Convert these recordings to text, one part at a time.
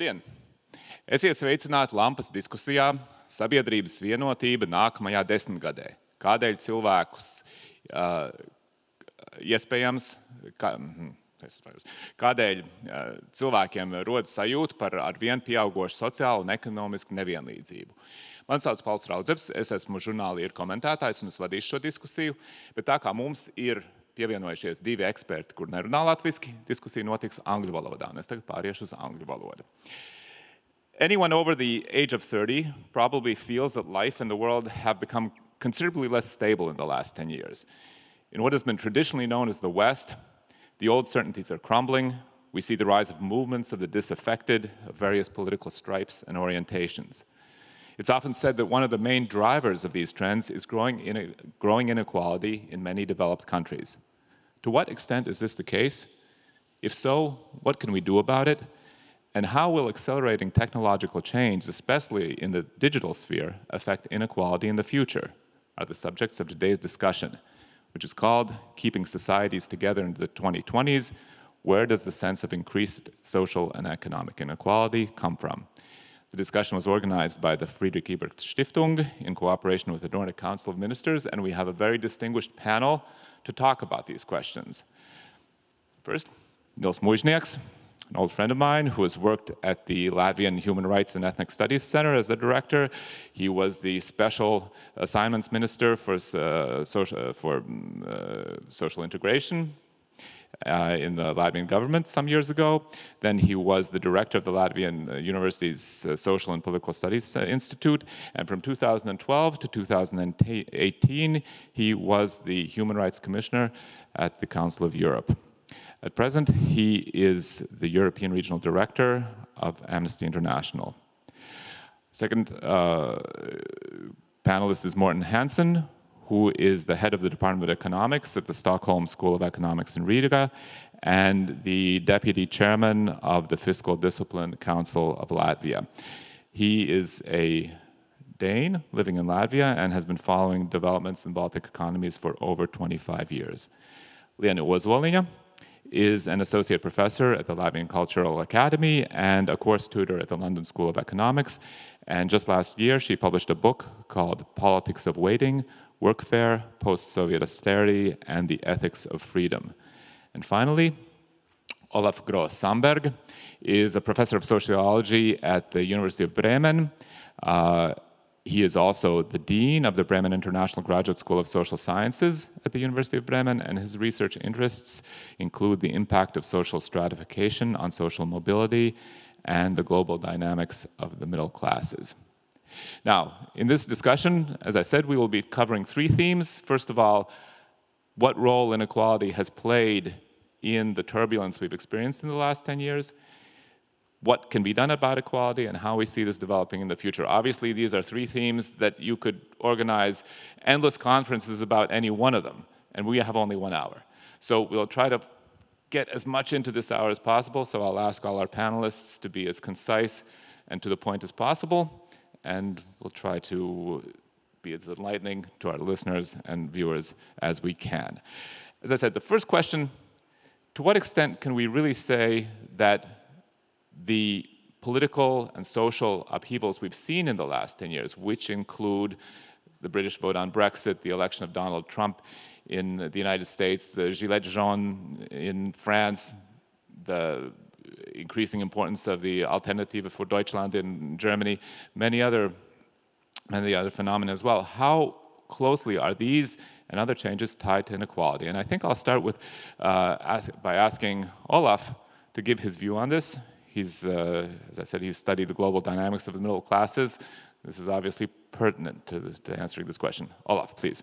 Labdien! Esiet sveicināti LAMPAs diskusijā Sabiedrības vienotība nākamajā desmitgadē. Kādēļ cilvēkus iespējams, kādēļ cilvēkiem rodas sajūta par arvien pieaugošu sociālu un ekonomisku nevienlīdzību. Man sauc Pauls Raudzebs, es esmu žurnālieru komentētājs un es vadīšu šo diskusiju, bet tā kā mums ir pievienojušies divi eksperti, kur nerunā latviski, diskusija notiks angļu valodā, un es tagad pāriešu uz angļu valodu. Anyone over the age of 30 probably feels that life and the world have become considerably less stable in the last 10 years. In what has been traditionally known as the West, the old certainties are crumbling. We see the rise of movements of the disaffected, of various political stripes and orientations. It's often said that one of the main drivers of these trends is growing inequality in many developed countries. To what extent is this the case? If so, what can we do about it? And how will accelerating technological change, especially in the digital sphere, affect inequality in the future? Are the subjects of today's discussion, which is called Keeping Societies Together in the 2020s, Where Does the Sense of Increased Social and Economic Inequality Come From? The discussion was organized by the Friedrich Ebert Stiftung in cooperation with the Nordic Council of Ministers, and we have a very distinguished panel to talk about these questions. First, Nils Muižnieks, an old friend of mine who has worked at the Latvian Human Rights and Ethnic Studies Center as the director. He was the special assignments minister for social integration in the Latvian government some years ago. Then he was the director of the Latvian University's Social and Political Studies Institute. And from 2012 to 2018, he was the Human Rights Commissioner at the Council of Europe. At present, he is the European Regional Director of Amnesty International. Second panelist is Morten Hansen, who is the head of the Department of Economics at the Stockholm School of Economics in Riga, and the deputy chairman of the Fiscal Discipline Council of Latvia. He is a Dane living in Latvia and has been following developments in Baltic economies for over 25 years. Liene Ozoliņa is an associate professor at the Latvian Cultural Academy and a course tutor at the London School of Economics. And just last year, she published a book called Politics of Waiting, Workfare, Post-Soviet Austerity, and the Ethics of Freedom. And finally, Olaf Groh-Samberg is a professor of sociology at the University of Bremen. He is also the dean of the Bremen International Graduate School of Social Sciences at the University of Bremen, and his research interests include the impact of social stratification on social mobility and the global dynamics of the middle classes. Now, in this discussion, as I said, we will be covering three themes. First of all, what role inequality has played in the turbulence we've experienced in the last 10 years. What can be done about equality and how we see this developing in the future. Obviously, these are three themes that you could organize endless conferences about any one of them, and we have only 1 hour. So we'll try to get as much into this hour as possible, so I'll ask all our panelists to be as concise and to the point as possible, and we'll try to be as enlightening to our listeners and viewers as we can. As I said, the first question, to what extent can we really say that the political and social upheavals we've seen in the last 10 years, which include the British vote on Brexit, the election of Donald Trump in the United States, the Gilets jaunes in France, the increasing importance of the Alternative für Deutschland in Germany, many other phenomena as well. How closely are these and other changes tied to inequality? And I think I'll start with by asking Olaf to give his view on this. He's, as I said, he's studied the global dynamics of the middle classes. This is obviously pertinent to answering this question. Olaf, please.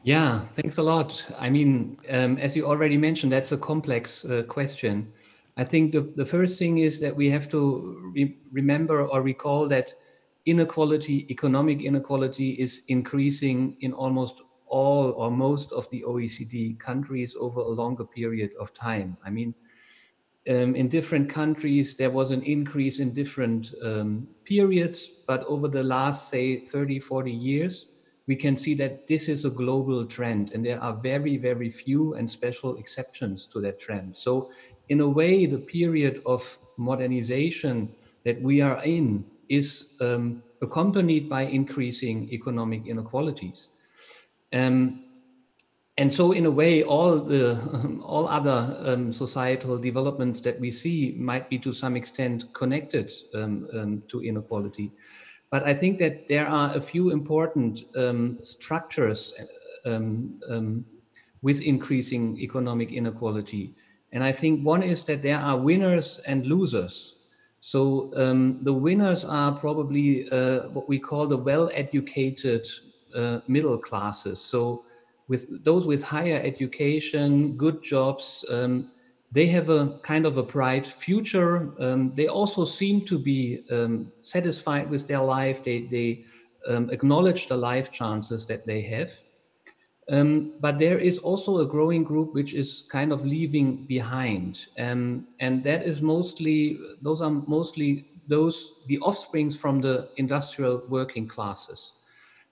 Yeah, thanks a lot. I mean, as you already mentioned, that's a complex question. I think the first thing is that we have to remember or recall that inequality, economic inequality, is increasing in almost all or most of the OECD countries over a longer period of time. I mean, in different countries, there was an increase in different periods, but over the last, say, 30, 40 years, we can see that this is a global trend, and there are very, very few and special exceptions to that trend. So in a way, the period of modernization that we are in is accompanied by increasing economic inequalities. And so in a way, all other societal developments that we see might be to some extent connected to inequality. But I think that there are a few important structures with increasing economic inequality. And I think one is that there are winners and losers. So the winners are probably what we call the well-educated middle classes. So with those with higher education, good jobs, they have a kind of a bright future. They also seem to be satisfied with their life. They acknowledge the life chances that they have. But there is also a growing group which is kind of leaving behind. And that is those are mostly the offsprings from the industrial working classes.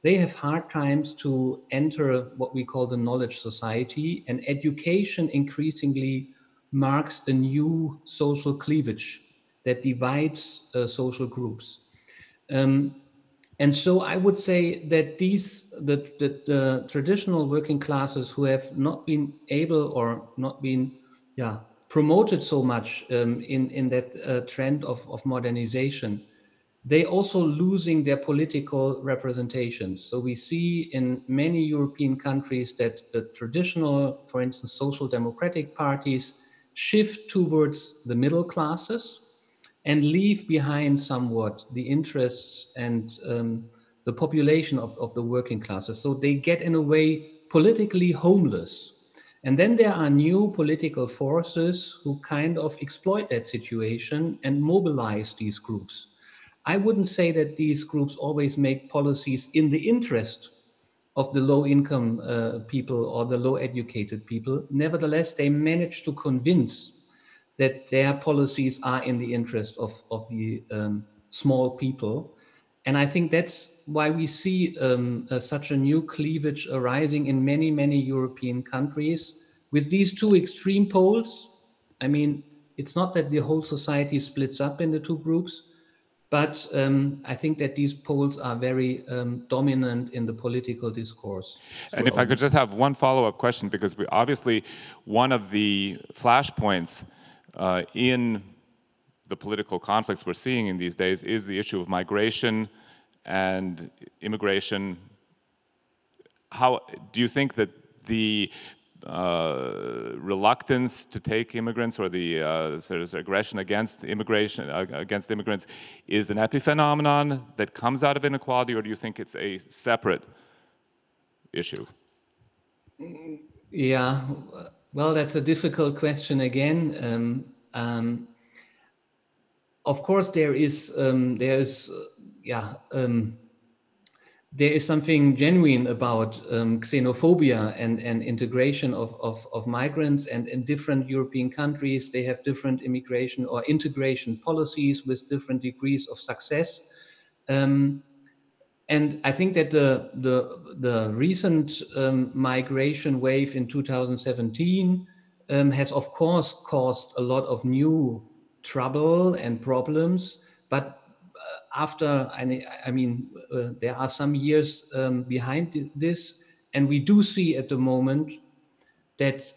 They have hard times to enter what we call the knowledge society, and education increasingly marks a new social cleavage that divides social groups. And so I would say that the traditional working classes who have not been able or not been promoted so much in that trend of modernization, they also losing their political representations. So we see in many European countries that the traditional, for instance, social democratic parties shift towards the middle classes and leave behind somewhat the interests and the population of the working classes. So they get, in a way, politically homeless. And then there are new political forces who kind of exploit that situation and mobilize these groups. I wouldn't say that these groups always make policies in the interest of the low-income people or the low-educated people. Nevertheless, they manage to convince that their policies are in the interest of the small people. And I think that's why we see such a new cleavage arising in many, many European countries with these two extreme poles. I mean, it's not that the whole society splits up into two groups, but I think that these poles are very dominant in the political discourse. And if I could just have one follow-up question, because obviously one of the flashpoints in the political conflicts we're seeing in these days is the issue of migration and immigration. How do you think that the reluctance to take immigrants or the sort of aggression against immigration, against immigrants, is an epiphenomenon that comes out of inequality, or do you think it's a separate issue? Yeah, well, that's a difficult question again. Of course, there is something genuine about xenophobia and integration of migrants, and in different European countries, they have different immigration or integration policies with different degrees of success. And I think that the recent migration wave in 2017 has, of course, caused a lot of new trouble and problems. But after, there are some years behind this, and we do see at the moment that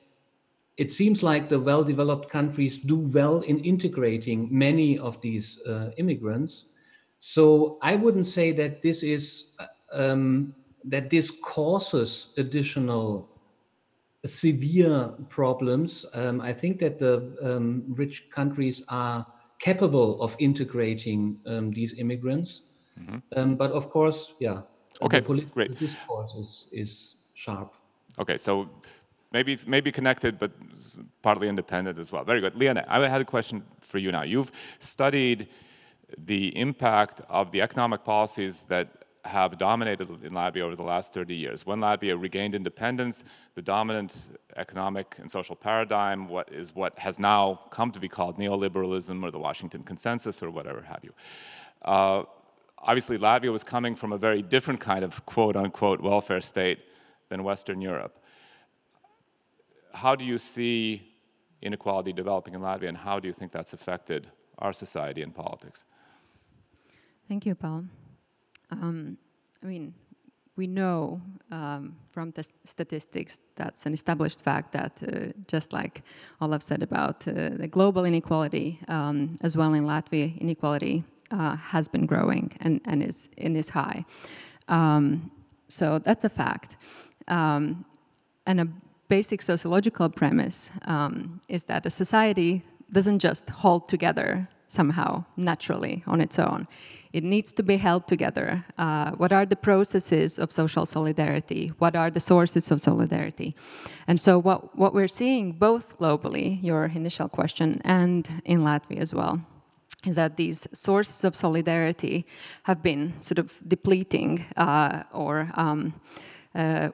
it seems like the well-developed countries do well in integrating many of these immigrants. So I wouldn't say that this is that this causes additional severe problems. I think that the rich countries are capable of integrating these immigrants. Mm-hmm. But of course, okay, the political great. discourse is sharp. Okay, so maybe connected, but partly independent as well. Very good. Liene, I had a question for you now. You've studied the impact of the economic policies that have dominated in Latvia over the last 30 years. When Latvia regained independence, the dominant economic and social paradigm what has now come to be called neoliberalism or the Washington Consensus or whatever have you. obviously Latvia was coming from a very different kind of quote-unquote welfare state than Western Europe. How do you see inequality developing in Latvia, and how do you think that's affected our society and politics? Thank you, Paul. I mean, we know from the statistics, that's an established fact that just like Olaf said about the global inequality, as well in Latvia, inequality has been growing and is high. So that's a fact. And a basic sociological premise is that a society doesn't just hold together somehow naturally on its own. It needs to be held together. What are the processes of social solidarity? What are the sources of solidarity? And so what we're seeing both globally, your initial question, and in Latvia as well, is that these sources of solidarity have been sort of depleting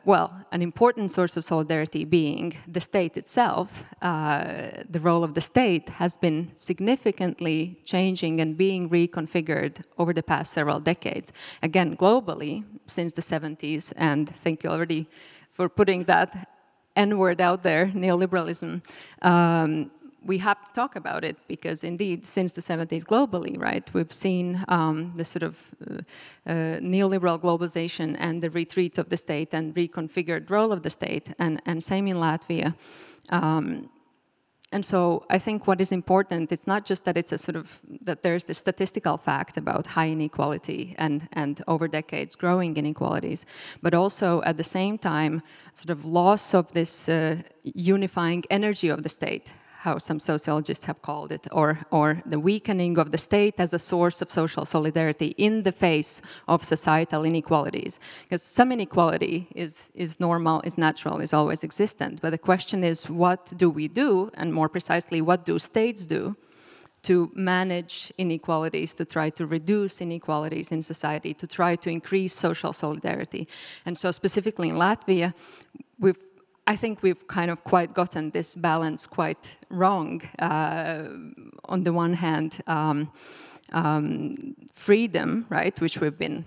well, an important source of solidarity being the state itself. The role of the state has been significantly changing and being reconfigured over the past several decades. Again, globally, since the 70s, and thank you already for putting that N-word out there, neoliberalism. We have to talk about it because indeed, since the 70s globally, right, we've seen the sort of neoliberal globalization and the retreat of the state and reconfigured role of the state, and same in Latvia. And so I think what is important, it's not just that it's a sort of, that there's this statistical fact about high inequality and over decades growing inequalities, but also at the same time, sort of loss of this unifying energy of the state, how some sociologists have called it, or the weakening of the state as a source of social solidarity in the face of societal inequalities. Because some inequality is normal, is natural, is always existent. But the question is, what do we do, and more precisely, what do states do to manage inequalities, to try to reduce inequalities in society, to try to increase social solidarity? And so specifically in Latvia, I think we've kind of quite gotten this balance quite wrong. On the one hand, freedom, right, which we've been,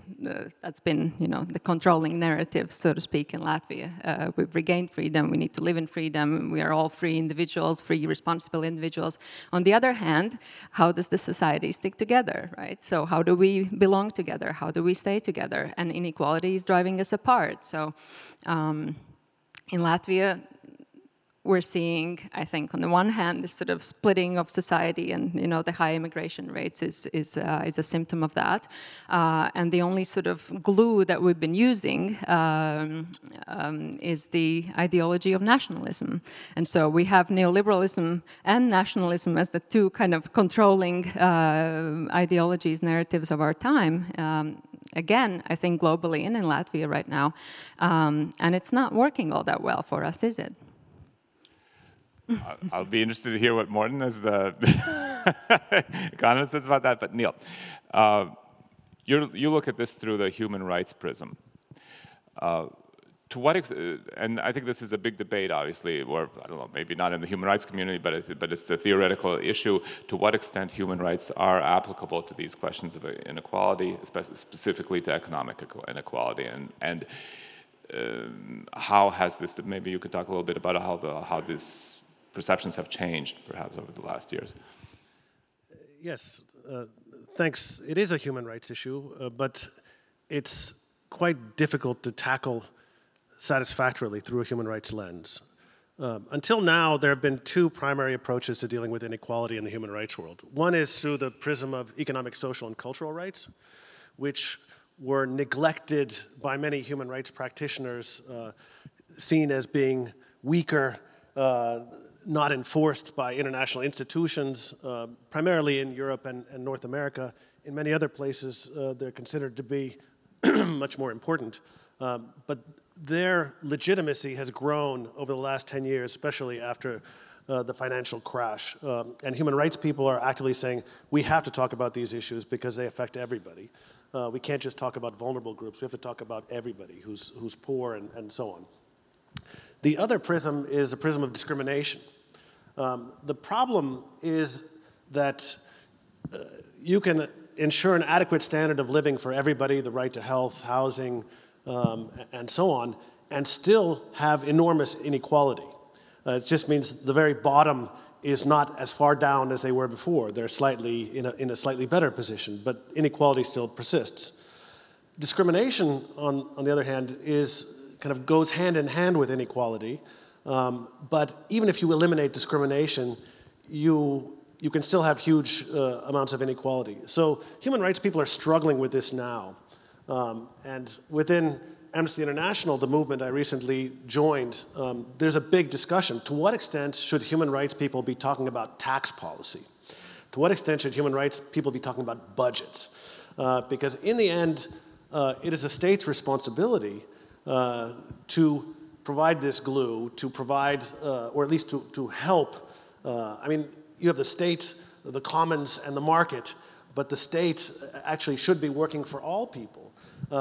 that's been, you know, the controlling narrative, so to speak, in Latvia. We've regained freedom, we need to live in freedom, we are all free individuals, free, responsible individuals. On the other hand, how does the society stick together, right? So how do we belong together? How do we stay together? And inequality is driving us apart. So, in Latvia, we're seeing, I think, on the one hand, this sort of splitting of society, and you know, the high immigration rates is a symptom of that. And the only sort of glue that we've been using is the ideology of nationalism. And so we have neoliberalism and nationalism as the two kind of controlling ideologies, narratives of our time. Again, I think globally and in Latvia right now, and it's not working all that well for us, is it? I'll be interested to hear what Morten, as the economist, says about that. But Neil, you look at this through the human rights prism. To what extent, and I think this is a big debate, obviously, or I don't know, maybe not in the human rights community, but it's a theoretical issue, to what extent human rights are applicable to these questions of inequality, specifically to economic inequality, and how has this, maybe you could talk a little bit about how these perceptions have changed, perhaps, over the last years. Yes, thanks. It is a human rights issue, but it's quite difficult to tackle satisfactorily through a human rights lens. Until now, there have been two primary approaches to dealing with inequality in the human rights world. One is through the prism of economic, social, and cultural rights, which were neglected by many human rights practitioners, seen as being weaker, not enforced by international institutions, primarily in Europe and North America. In many other places, they're considered to be much more important. But their legitimacy has grown over the last 10 years, especially after the financial crash. And human rights people are actively saying, we have to talk about these issues because they affect everybody. We can't just talk about vulnerable groups. We have to talk about everybody who's poor and so on. The other prism is a prism of discrimination. The problem is that you can ensure an adequate standard of living for everybody, the right to health, housing, and so on, and still have enormous inequality. It just means the very bottom is not as far down as they were before. They're slightly in a slightly better position, but inequality still persists. Discrimination, on the other hand, kind of goes hand in hand with inequality. But even if you eliminate discrimination, you can still have huge amounts of inequality. So human rights people are struggling with this now. And within Amnesty International, the movement I recently joined, there's a big discussion. To what extent should human rights people be talking about tax policy? To what extent should human rights people be talking about budgets? Because in the end, it is a state's responsibility to provide this glue, to provide, or at least to help. I mean, you have the state, the commons, and the market, but the state actually should be working for all people.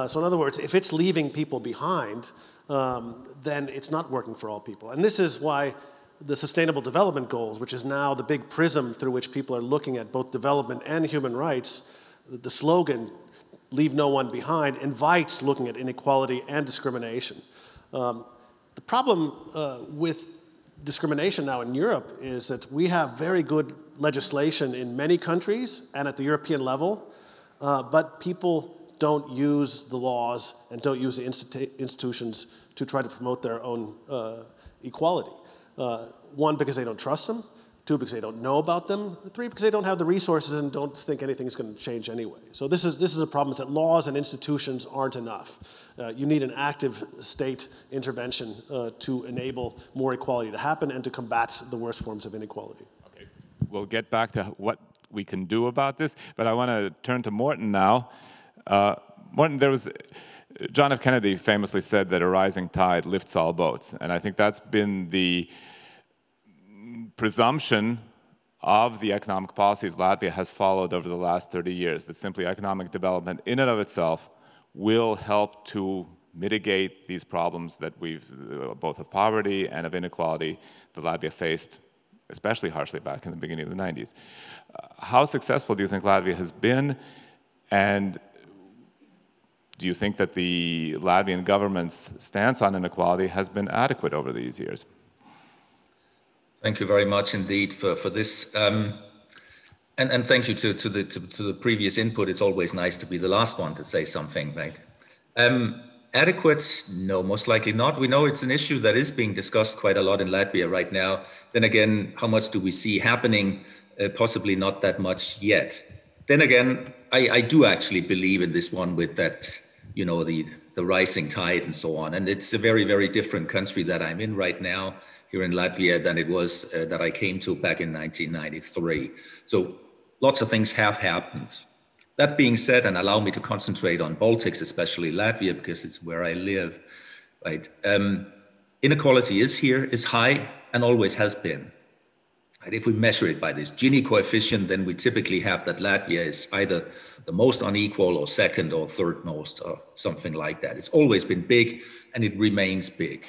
So in other words, if it's leaving people behind, then it's not working for all people. And this is why the Sustainable Development Goals, which is now the big prism through which people are looking at both development and human rights, the slogan, "Leave no one behind," invites looking at inequality and discrimination. The problem with discrimination now in Europe is that we have very good legislation in many countries and at the European level, but people don't use the laws and don't use the institutions to try to promote their own equality. One, because they don't trust them. Two, because they don't know about them. Three, because they don't have the resources and don't think anything's going to change anyway. So this is a problem, is that laws and institutions aren't enough. You need an active state intervention to enable more equality to happen and to combat the worst forms of inequality. Okay, we'll get back to what we can do about this, but I want to turn to Morten now. Morten, John F. Kennedy famously said that a rising tide lifts all boats, and I think that's been the presumption of the economic policies Latvia has followed over the last 30 years, that simply economic development in and of itself will help to mitigate these problems that we've, both of poverty and of inequality, that Latvia faced, especially harshly back in the beginning of the 90s. How successful do you think Latvia has been, and do you think that the Latvian government's stance on inequality has been adequate over these years? Thank you very much indeed for this. And thank you to the previous input. It's always nice to be the last one to say something, right? Adequate? No, most likely not. We know it's an issue that is being discussed quite a lot in Latvia right now. Then again, how much do we see happening? Possibly not that much yet. Then again, I do actually believe in this one with that, you know, the rising tide and so on. And it's a very, very different country that I'm in right now here in Latvia than it was that I came to back in 1993. So lots of things have happened. That being said, and allow me to concentrate on Baltics, especially Latvia, because it's where I live, right? Inequality is here, is high, and always has been. And if we measure it by this Gini coefficient, then we typically have that Latvia is either the most unequal or second or third most or something like that. It's always been big and it remains big.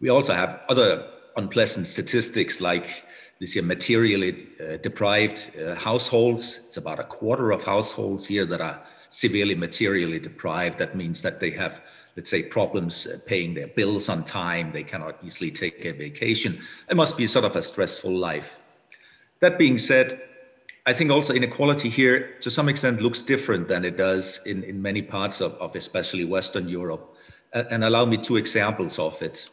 We also have other unpleasant statistics like this here materially deprived households. It's about a quarter of households here that are severely materially deprived. That means that they have, let's say, problems paying their bills on time. They cannot easily take a vacation. It must be sort of a stressful life. That being said, I think also inequality here to some extent looks different than it does in many parts of especially Western Europe. And allow me two examples of it.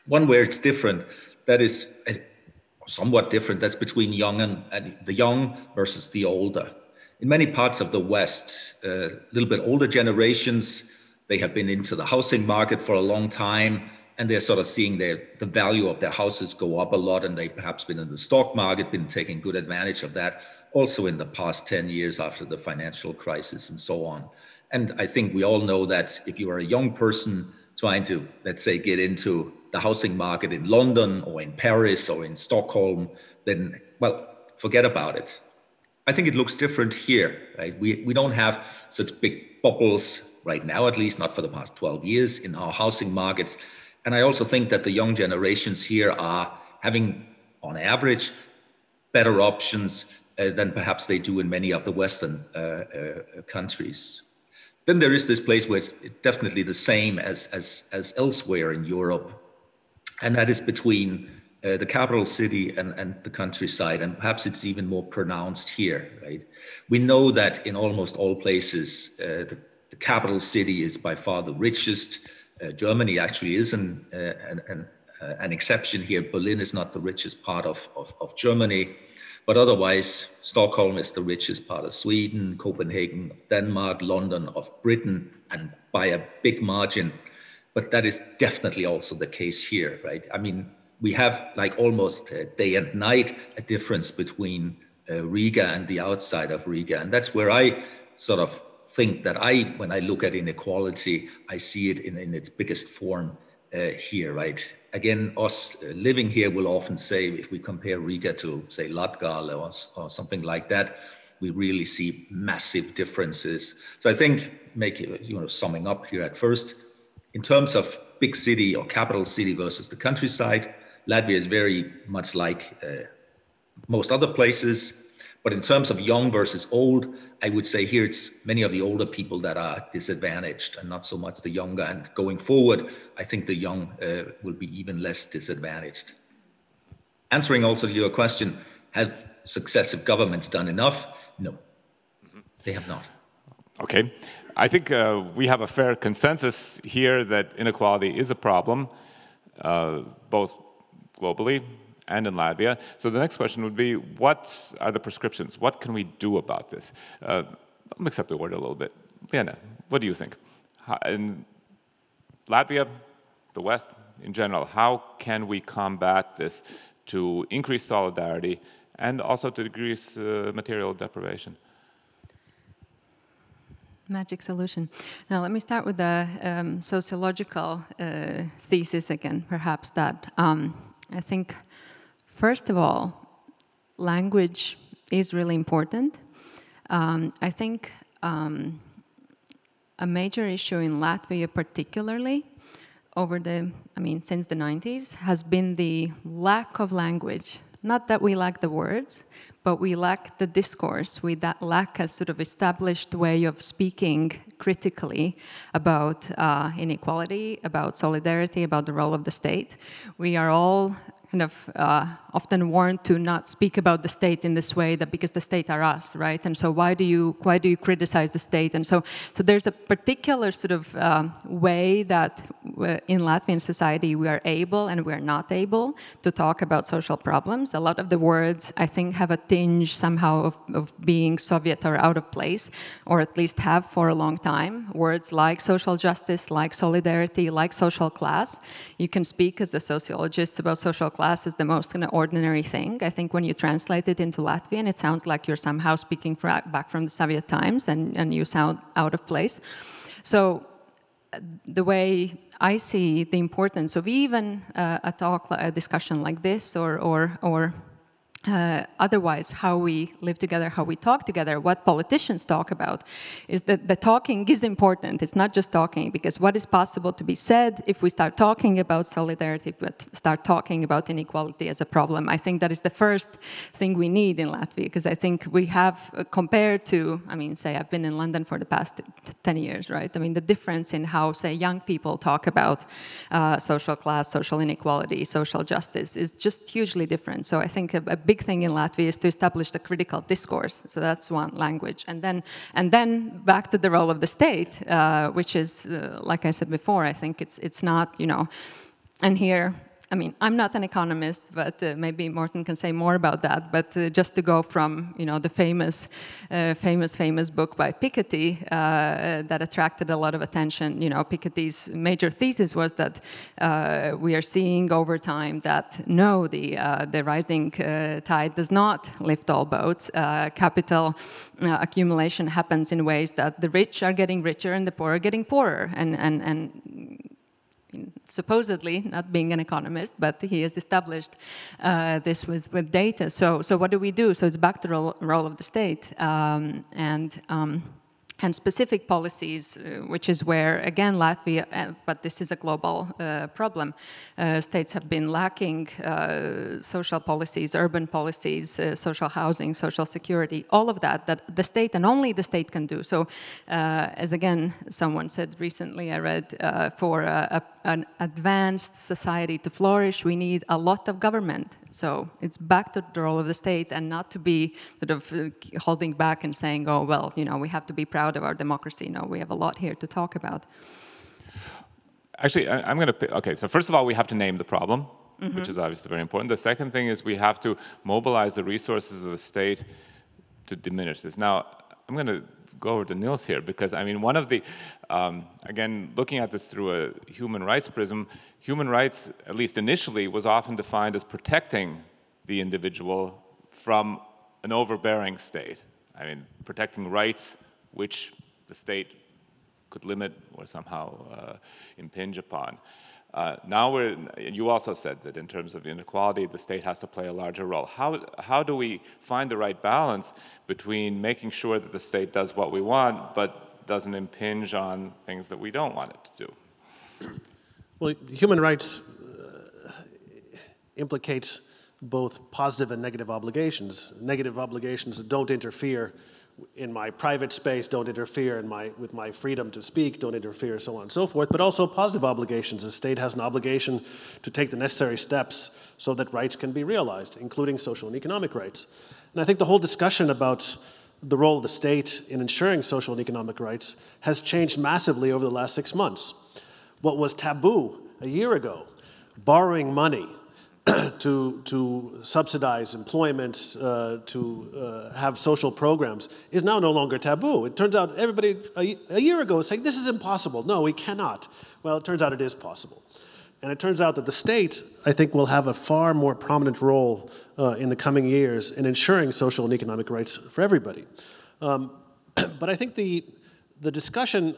One where it's different, that is somewhat different, that's between young and the young versus the older. In many parts of the West, a little bit older generations, they have been into the housing market for a long time, and they're sort of seeing the value of their houses go up a lot, and they perhaps been in the stock market, been taking good advantage of that, also in the past 10 years after the financial crisis and so on. And I think we all know that if you are a young person trying to, let's say, get into the housing market in London or in Paris or in Stockholm, then, well, forget about it. I think it looks different here, right? We don't have such big bubbles right now, at least not for the past 12 years in our housing markets. And I also think that the young generations here are having, on average, better options, than perhaps they do in many of the Western countries. Then there is this place where it's definitely the same as elsewhere in Europe, and that is between the capital city and the countryside, and perhaps it's even more pronounced here, right? We know that in almost all places, the capital city is by far the richest. Germany actually is an exception here. Berlin is not the richest part of Germany, but otherwise, Stockholm is the richest part of Sweden, Copenhagen of Denmark, London of Britain, and by a big margin. But that is definitely also the case here, right? I mean, we have like almost day and night a difference between Riga and the outside of Riga. And that's where I sort of think that when I look at inequality, I see it in its biggest form here, right? Again, us living here will often say, if we compare Riga to, say, Latgal or something like that, we really see massive differences. So I think, summing up here at first, in terms of big city or capital city versus the countryside, Latvia is very much like most other places. But in terms of young versus old, I would say here it's many of the older people that are disadvantaged and not so much the younger. And going forward, I think the young will be even less disadvantaged. Answering also to your question, have successive governments done enough? No, they have not. Okay. I think we have a fair consensus here that inequality is a problem, both globally and in Latvia. So the next question would be, what are the prescriptions? What can we do about this? I'll mix up the word a little bit. Liene, what do you think? In Latvia, the West in general, how can we combat this to increase solidarity and also to decrease material deprivation? Magic solution. Now let me start with the sociological thesis again, perhaps that I think, first of all, language is really important. I think a major issue in Latvia particularly since the 90s has been the lack of language. Not that we lack the words, but we lack the discourse. We lack a sort of established way of speaking critically about inequality, about solidarity, about the role of the state. We are all kind of often warned to not speak about the state in this way, that because the state are us, right? And so why do you criticize the state? And so there's a particular sort of way that in Latvian society we are able and we are not able to talk about social problems. A lot of the words, I think, have a tinge somehow of being Soviet or out of place, or at least have for a long time. Words like social justice, like solidarity, like social class. You can speak as a sociologist about social class as the most kind of ordinary thing. I think when you translate it into Latvian, it sounds like you're somehow speaking back from the Soviet times, and you sound out of place. So the way I see the importance of even a discussion like this, or otherwise how we live together, how we talk together, what politicians talk about, is that the talking is important. It's not just talking, because what is possible to be said if we start talking about solidarity, but start talking about inequality as a problem. I think that is the first thing we need in Latvia, because I think we have, compared to, say I've been in London for the past 10 years, right? The difference in how, say, young people talk about social class, social inequality, social justice is just hugely different. So I think a big thing in Latvia is to establish the critical discourse. So that's one, language. And then back to the role of the state, which is, like I said before, I think it's not, and here, I'm not an economist, but maybe Morten can say more about that. But just to go from, the famous book by Piketty that attracted a lot of attention. Piketty's major thesis was that we are seeing over time that no, the rising tide does not lift all boats. Capital accumulation happens in ways that the rich are getting richer and the poor are getting poorer, and supposedly, not being an economist, but he has established this with data. So what do we do? So it's back to the role of the state. and specific policies, which is where, again, Latvia, but this is a global problem, states have been lacking social policies, urban policies, social housing, social security, all of that the state and only the state can do. So, as again, someone said recently, I read, for an advanced society to flourish, we need a lot of government. So it's back to the role of the state and not to be sort of holding back and saying, oh, well, you know, we have to be proud of our democracy. No, we have a lot here to talk about. Actually, I'm going to, okay, so first of all, we have to name the problem, which is obviously very important. The second thing is we have to mobilize the resources of the state to diminish this. Now, I'm going to go over to Nils here, because I mean, one of the, again, looking at this through a human rights prism, human rights, at least initially, was often defined as protecting the individual from an overbearing state. I mean, protecting rights which the state could limit or somehow impinge upon. Now you also said that in terms of inequality, the state has to play a larger role. How do we find the right balance between making sure that the state does what we want, but doesn't impinge on things that we don't want it to do? Well, human rights implicates both positive and negative obligations. Negative obligations that don't interfere in my private space, don't interfere with my freedom to speak, don't interfere, so on and so forth, but also positive obligations. The state has an obligation to take the necessary steps so that rights can be realized, including social and economic rights. And I think the whole discussion about the role of the state in ensuring social and economic rights has changed massively over the last 6 months. What was taboo a year ago, borrowing money to subsidize employment, to have social programs, is now no longer taboo. It turns out everybody a year ago was saying, this is impossible. No, we cannot. Well, it turns out it is possible. And it turns out that the state, I think, will have a far more prominent role in the coming years in ensuring social and economic rights for everybody. But I think the discussion,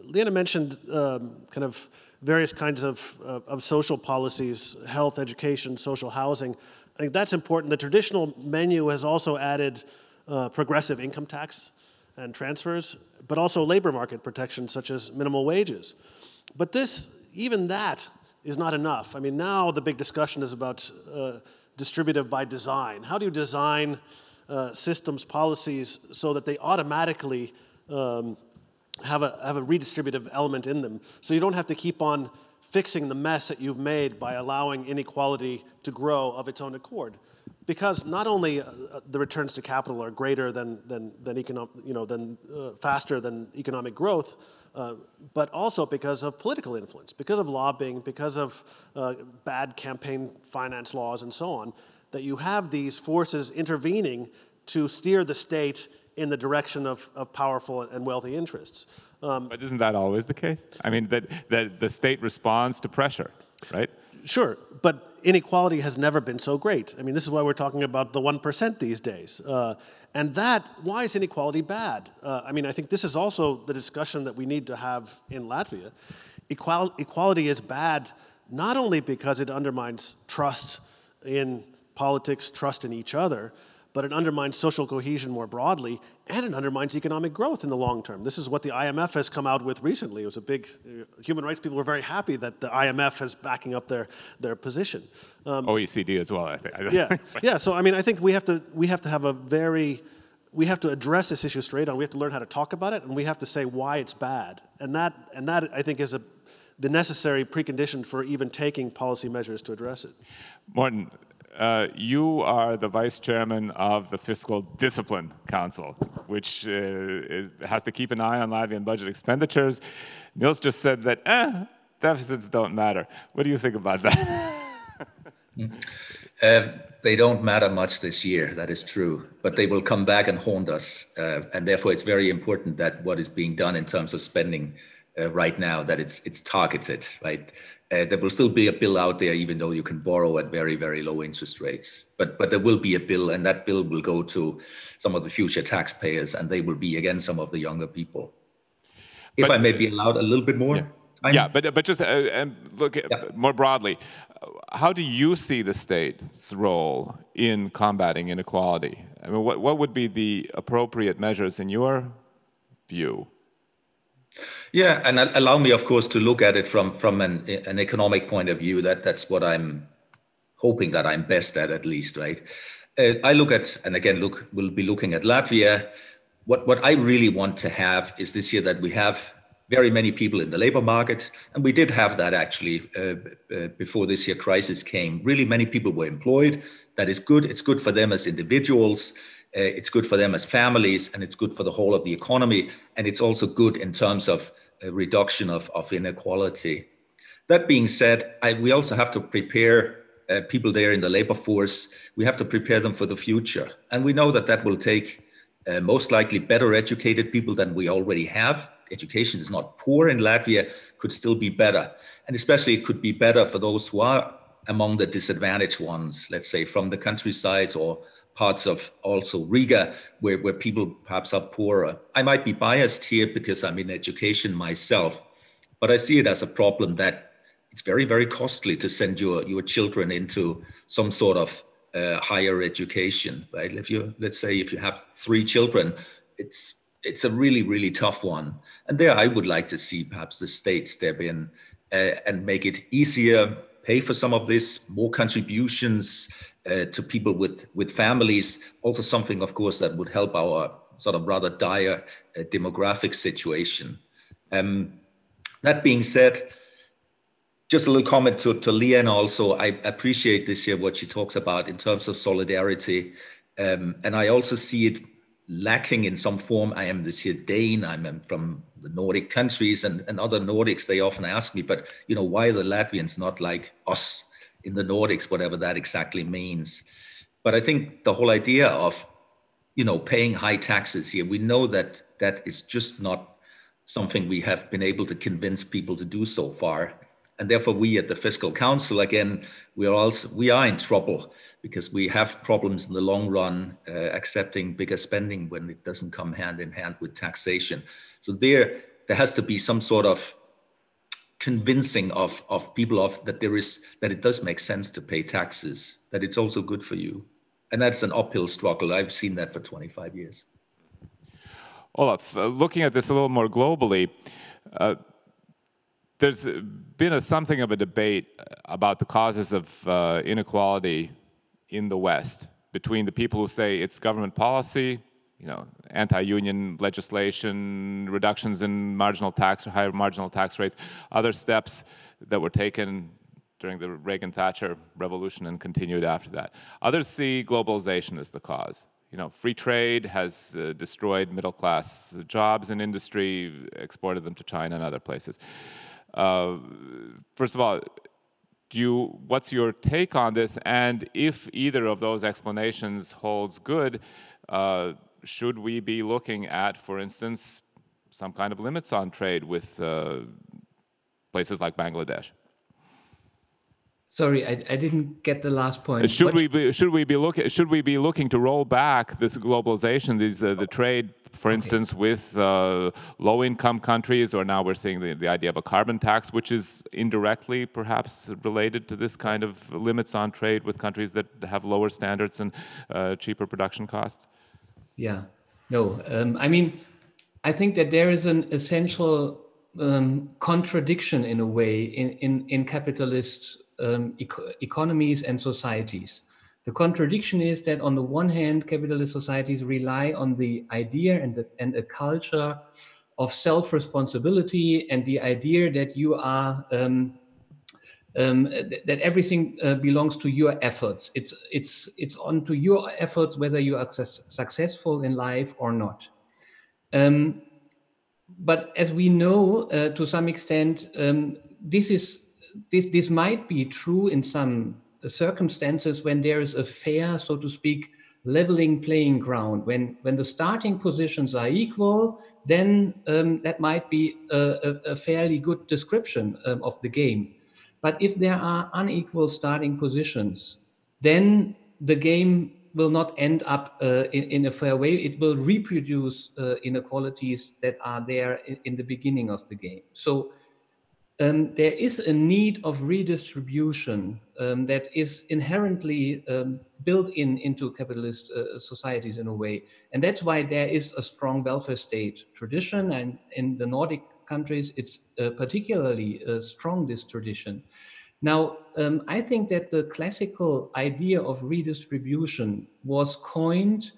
Liene mentioned kind of various kinds of social policies, health, education, social housing. I think that's important. The traditional menu has also added progressive income tax and transfers, but also labor market protections such as minimal wages. But even that is not enough. I mean, now the big discussion is about distributive by design. How do you design systems, policies, so that they automatically have a redistributive element in them, so you don't have to keep on fixing the mess that you've made by allowing inequality to grow of its own accord? Because not only the returns to capital are greater faster than economic growth, but also because of political influence, because of lobbying, because of bad campaign finance laws and so on, that you have these forces intervening to steer the state in the direction of powerful and wealthy interests. But isn't that always the case? I mean, that the state responds to pressure, right? Sure, but inequality has never been so great. I mean, this is why we're talking about the 1% these days. And why is inequality bad? I mean, I think this is also the discussion that we need to have in Latvia. Equality is bad not only because it undermines trust in politics, trust in each other, but it undermines social cohesion more broadly, and it undermines economic growth in the long term. This is what the IMF has come out with recently. It was a big, human rights people were very happy that the IMF is backing up their position. OECD as well, I think. Yeah. So I mean, I think we have to address this issue straight on. We have to learn how to talk about it, and we have to say why it's bad. And that I think is the necessary precondition for even taking policy measures to address it. Morten, you are the vice chairman of the Fiscal Discipline Council, which has to keep an eye on Latvian budget expenditures. Nils just said that deficits don't matter. What do you think about that? They don't matter much this year, that is true, but they will come back and haunt us. And therefore, it's very important that what is being done in terms of spending right now, that it's targeted, right? There will still be a bill out there, even though you can borrow at very, very low interest rates. But there will be a bill, and that bill will go to some of the future taxpayers, and they will be, again, some of the younger people. If I may be allowed a little bit more time. Yeah, but just look more broadly. How do you see the state's role in combating inequality? I mean, what would be the appropriate measures in your view? Yeah, and allow me, of course, to look at it from an economic point of view. That's what I'm hoping that I'm best at least, right? I look at, and again, we'll be looking at Latvia. What I really want to have is this year that we have very many people in the labor market, and we did have that actually before this year crisis came. Really many people were employed. That is good. It's good for them as individuals. It's good for them as families, and it's good for the whole of the economy. And it's also good in terms of reduction of inequality. That being said, we also have to prepare people there in the labor force. We have to prepare them for the future. And we know that will take most likely better educated people than we already have. Education is not poor in Latvia, could still be better. And especially it could be better for those who are among the disadvantaged ones, let's say from the countryside or parts of also Riga, where people perhaps are poorer. I might be biased here because I'm in education myself, but I see it as a problem that it's very, very costly to send your children into some sort of higher education, right? Let's say if you have 3 children, it's a really, really tough one. And there I would like to see perhaps the state step in and make it easier, pay for some of this, more contributions to people with families. Also something, of course, that would help our sort of rather dire demographic situation. That being said, just a little comment to Liene also. I appreciate this year what she talks about in terms of solidarity. And I also see it lacking in some form. I am this year Dane, I'm from the Nordic countries and other Nordics, they often ask me, but why are the Latvians not like us in the Nordics, whatever that exactly means. But I think the whole idea of, paying high taxes here, we know that is just not something we have been able to convince people to do so far. And therefore we at the Fiscal Council, again, we are in trouble because we have problems in the long run accepting bigger spending when it doesn't come hand in hand with taxation. So there has to be some sort of convincing of people that it does make sense to pay taxes, that it's also good for you. And that's an uphill struggle. I've seen that for 25 years. Olaf, looking at this a little more globally, there's been something of a debate about the causes of inequality in the West between the people who say it's government policy, anti-union legislation, reductions in marginal tax or higher marginal tax rates, other steps that were taken during the Reagan-Thatcher revolution and continued after that. Others see globalization as the cause. Free trade has destroyed middle-class jobs in industry, exported them to China and other places. First of all, what's your take on this? And if either of those explanations holds good, should we be looking at, for instance, some kind of limits on trade with places like Bangladesh? Sorry, I didn't get the last point. Should we be looking to roll back this globalization, the trade, for instance, with low-income countries, or now we're seeing the idea of a carbon tax, which is indirectly perhaps related to this kind of limits on trade with countries that have lower standards and cheaper production costs? Yeah, no, I think that there is an essential contradiction in a way in capitalist economies and societies. The contradiction is that on the one hand, capitalist societies rely on the idea and a culture of self-responsibility and the idea that you are that everything belongs to your efforts. It's on to your efforts whether you are successful in life or not. But as we know, to some extent, this might be true in some circumstances when there is a fair, so to speak, leveling playing ground. When the starting positions are equal, then that might be a fairly good description of the game. But if there are unequal starting positions, then the game will not end up in a fair way. It will reproduce inequalities that are there in the beginning of the game. So there is a need of redistribution that is inherently built into capitalist societies in a way. And that's why there is a strong welfare state tradition. And in the Nordic countries, it's particularly strong, this tradition. Now, I think that the classical idea of redistribution was coined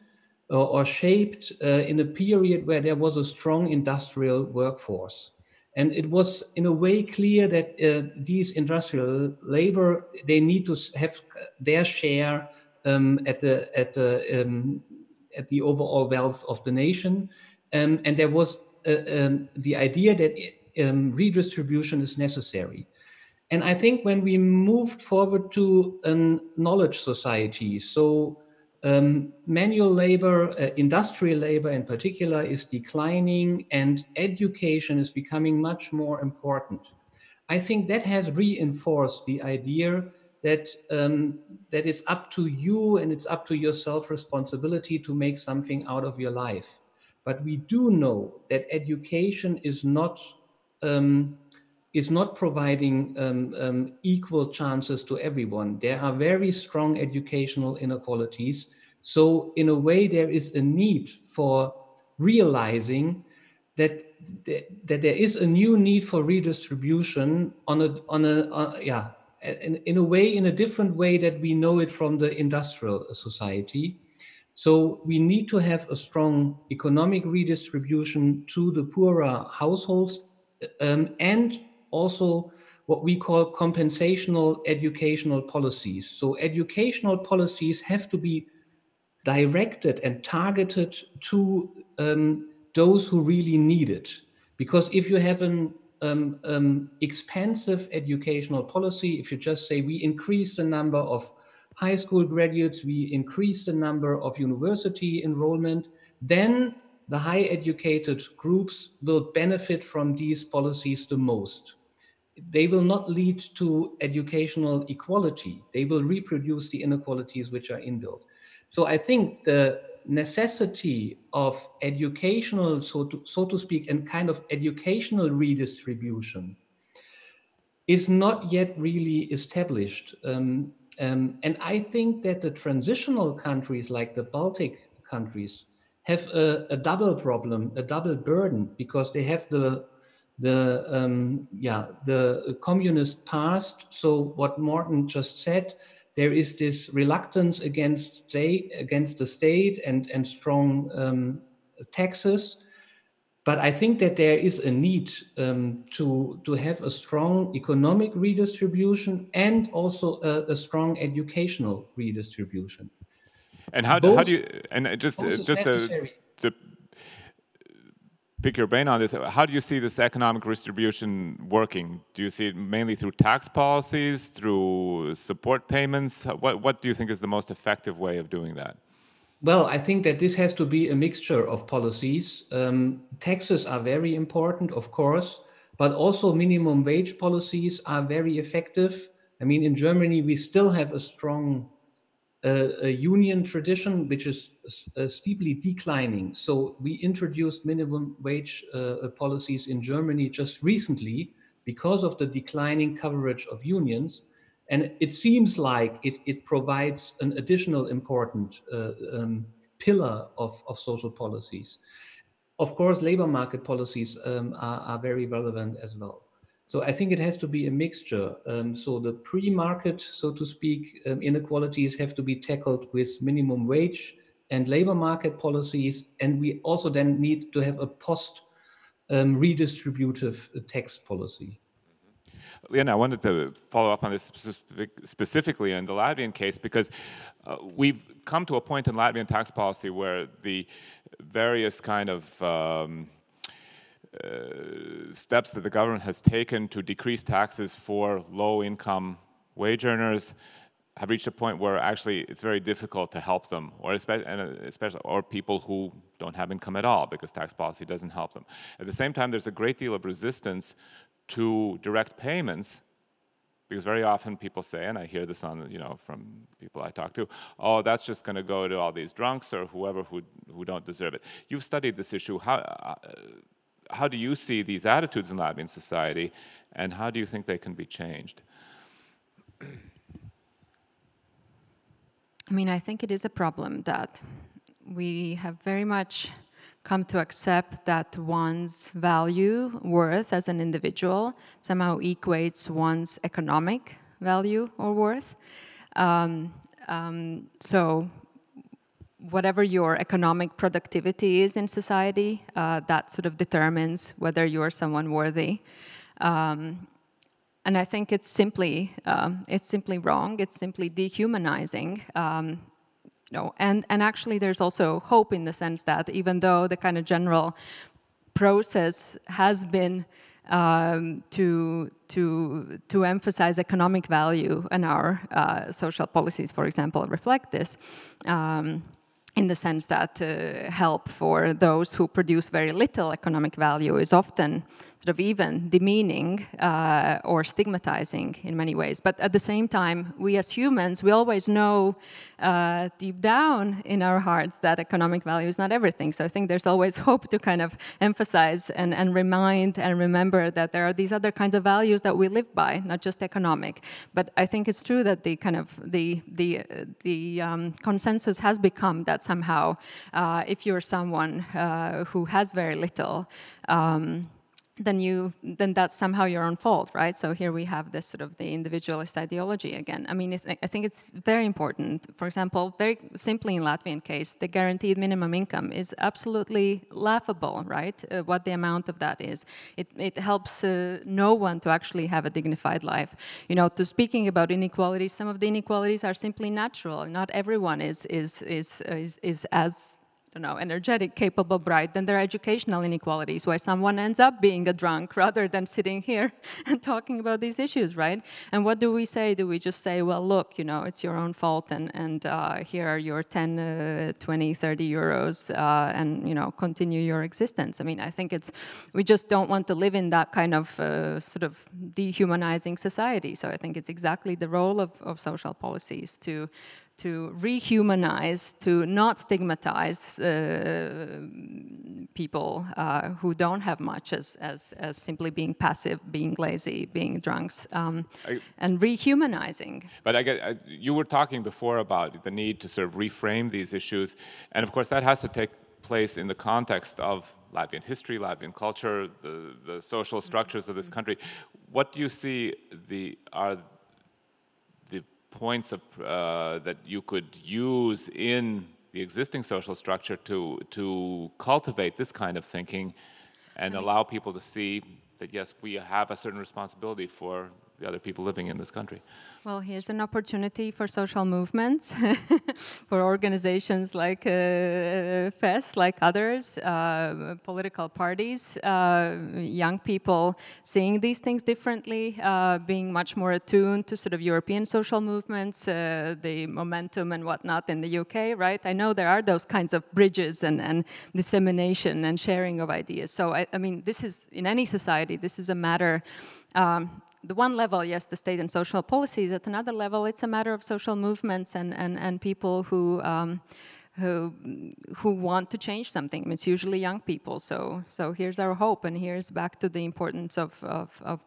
or shaped in a period where there was a strong industrial workforce. And it was in a way clear that these industrial labor, they need to have their share at the overall wealth of the nation. And there was the idea that redistribution is necessary. And I think when we moved forward to a knowledge society, so manual labor, industrial labor in particular, is declining, and education is becoming much more important. I think that has reinforced the idea that that it's up to you and it's up to your self-responsibility to make something out of your life. But we do know that education is not providing equal chances to everyone. There are very strong educational inequalities. So in a way, there is a need for realizing that there is a new need for redistribution in a different way that we know it from the industrial society. So we need to have a strong economic redistribution to the poorer households, and also what we call compensational educational policies. So educational policies have to be directed and targeted to those who really need it. Because if you have an expensive educational policy, if you just say we increase the number of high school graduates, we increase the number of university enrollment, then the high educated groups will benefit from these policies the most. They will not lead to educational equality. They will reproduce the inequalities which are inbuilt. So I think the necessity of educational, so to speak, and kind of educational redistribution is not yet really established. And I think that the transitional countries like the Baltic countries have a double problem, a double burden, because they have the communist past. So what Morten just said, there is this reluctance against the state and strong taxes. But I think that there is a need to have a strong economic redistribution and also a strong educational redistribution. And how do you, and just to pick your brain on this, how do you see this economic redistribution working? Do you see it mainly through tax policies, through support payments? What do you think is the most effective way of doing that? Well, I think that this has to be a mixture of policies. Taxes are very important, of course, but also minimum wage policies are very effective. I mean, in Germany, we still have a strong a union tradition, which is steeply declining. So we introduced minimum wage policies in Germany just recently because of the declining coverage of unions. And it seems like it provides an additional important pillar of social policies. Of course, labor market policies are very relevant as well. So I think it has to be a mixture. So the pre-market, so to speak, inequalities have to be tackled with minimum wage and labor market policies. And we also then need to have a post-redistributive tax policy. Liene, I wanted to follow up on this specifically in the Latvian case, because we've come to a point in Latvian tax policy where the various kind of steps that the government has taken to decrease taxes for low-income wage earners have reached a point where actually it's very difficult to help them, or especially people who don't have income at all, because tax policy doesn't help them. At the same time, there's a great deal of resistance to direct payments, because very often people say, and I hear this on, from people I talk to, oh, that's just going to go to all these drunks or whoever who don't deserve it. You've studied this issue. how do you see these attitudes in Latvian society, and how do you think they can be changed? I mean, I think it is a problem that we have very much come to accept that one's value, worth as an individual somehow equates one's economic value or worth. So whatever your economic productivity is in society, that sort of determines whether you're someone worthy. And I think it's simply wrong. It's simply dehumanizing. And actually there's also hope in the sense that even though the kind of general process has been to emphasize economic value, and our social policies, for example, reflect this, in the sense that help for those who produce very little economic value is often sort of even demeaning or stigmatizing in many ways. But at the same time, we as humans, we always know deep down in our hearts that economic value is not everything. So I think there's always hope to kind of emphasize and remind and remember that there are these other kinds of values that we live by, not just economic. But I think it's true that the kind of the consensus has become that somehow if you're someone who has very little, then that's somehow your own fault, right? So here we have this sort of the individualist ideology again. I mean, I think it's very important. For example, very simply in Latvian case, the guaranteed minimum income is absolutely laughable, right? What the amount of that is. It helps no one to actually have a dignified life. You know, to speaking about inequalities, some of the inequalities are simply natural. Not everyone is as energetic, capable, bright, then there are educational inequalities, why someone ends up being a drunk rather than sitting here and talking about these issues, right? And what do we say? Do we just say, well, look, it's your own fault, and here are your 10, 20, 30 euros, and, continue your existence? I mean, I think we just don't want to live in that kind of sort of dehumanizing society. So I think it's exactly the role of social policies to rehumanize, to not stigmatize people who don't have much as simply being passive, being lazy, being drunks, and rehumanizing. But you were talking before about the need to sort of reframe these issues, and of course that has to take place in the context of Latvian history, Latvian culture, the social structures of this country. What do you see are the points that you could use in the existing social structure to cultivate this kind of thinking and allow people to see that, yes, we have a certain responsibility for the other people living in this country? Well, here's an opportunity for social movements, for organizations like FES, like others, political parties, young people seeing these things differently, being much more attuned to sort of European social movements, the momentum and whatnot in the UK, right? I know there are those kinds of bridges and dissemination and sharing of ideas. So, I mean, this is, in any society, this is a matter. The one level, yes, the state and social policies. At another level, it's a matter of social movements and people who want to change something. It's usually young people. So here's our hope, and here's back to the importance of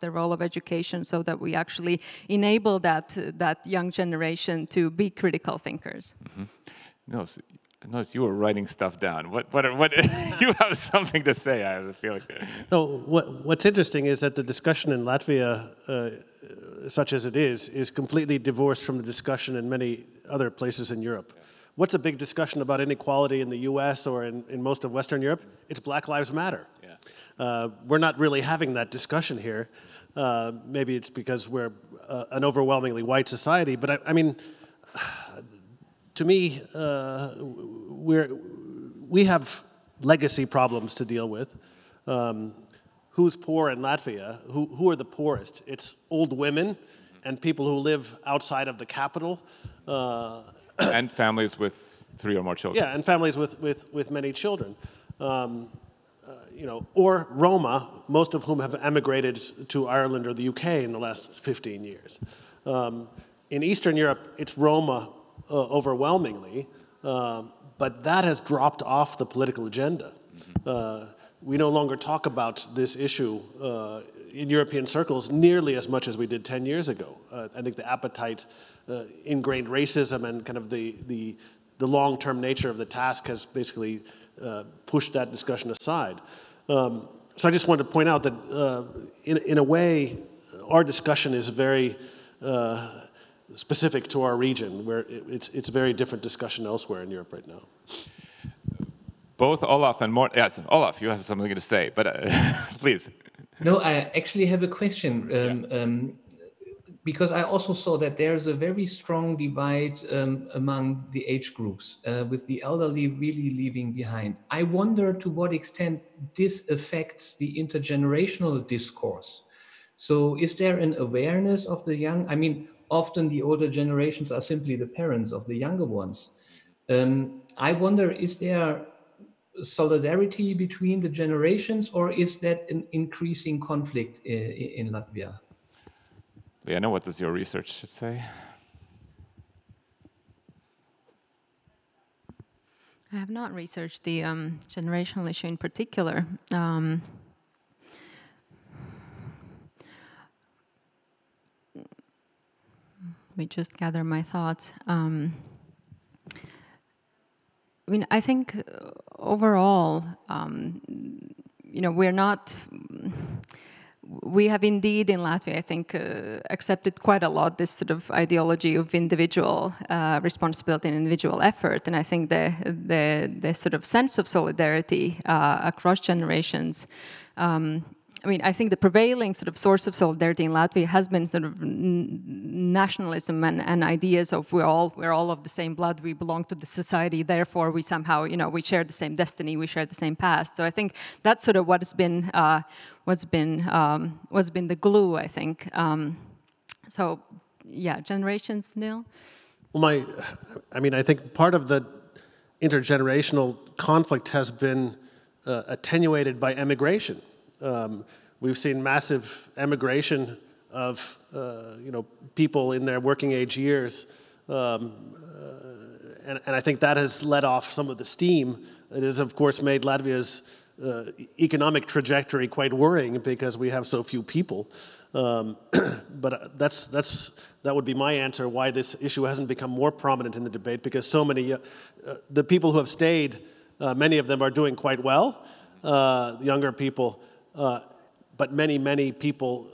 the role of education, so that we actually enable that young generation to be critical thinkers. Mm-hmm. I noticed you were writing stuff down. What you have something to say, I have a feeling. No, what's interesting is that the discussion in Latvia, such as it is completely divorced from the discussion in many other places in Europe. Yeah. What's a big discussion about inequality in the US or in most of Western Europe? It's Black Lives Matter. Yeah. We're not really having that discussion here. Maybe it's because we're an overwhelmingly white society, but I mean, to me, we have legacy problems to deal with. Who's poor in Latvia? Who are the poorest? It's old women and people who live outside of the capital. And families with 3 or more children. Yeah, and families with many children. Or Roma, most of whom have emigrated to Ireland or the UK in the last 15 years. In Eastern Europe, it's Roma overwhelmingly, but that has dropped off the political agenda. we no longer talk about this issue in European circles nearly as much as we did 10 years ago. I think the appetite, ingrained racism, and kind of the long-term nature of the task has basically pushed that discussion aside. So I just wanted to point out that in a way, our discussion is very specific to our region, where it's a very different discussion elsewhere in Europe right now. Both Olaf and Morten, yes, Olaf, you have something to say, but please. No, I actually have a question, because I also saw that there's a very strong divide among the age groups, with the elderly really leaving behind. I wonder to what extent this affects the intergenerational discourse. So is there an awareness of the young? I mean, often the older generations are simply the parents of the younger ones. I wonder, is there solidarity between the generations, or is that an increasing conflict in Latvia? Liene, what does your research say? I have not researched the generational issue in particular. Let me just gather my thoughts. I mean, I think overall, you know, we have indeed in Latvia, I think, accepted quite a lot this sort of ideology of individual responsibility and individual effort. And I think the sort of sense of solidarity across generations, I mean, I think the prevailing sort of source of solidarity in Latvia has been sort of nationalism and ideas of we're all of the same blood, we belong to the society, therefore we somehow, you know, we share the same destiny, we share the same past. So I think that's sort of what's been the glue, I think. So yeah, generations, Nils? Well, I mean, I think part of the intergenerational conflict has been attenuated by emigration. We've seen massive emigration of you know, people in their working age years, and I think that has let off some of the steam. It has, of course, made Latvia's economic trajectory quite worrying because we have so few people. But that would be my answer why this issue hasn't become more prominent in the debate, because so many the people who have stayed, many of them are doing quite well, younger people. But many people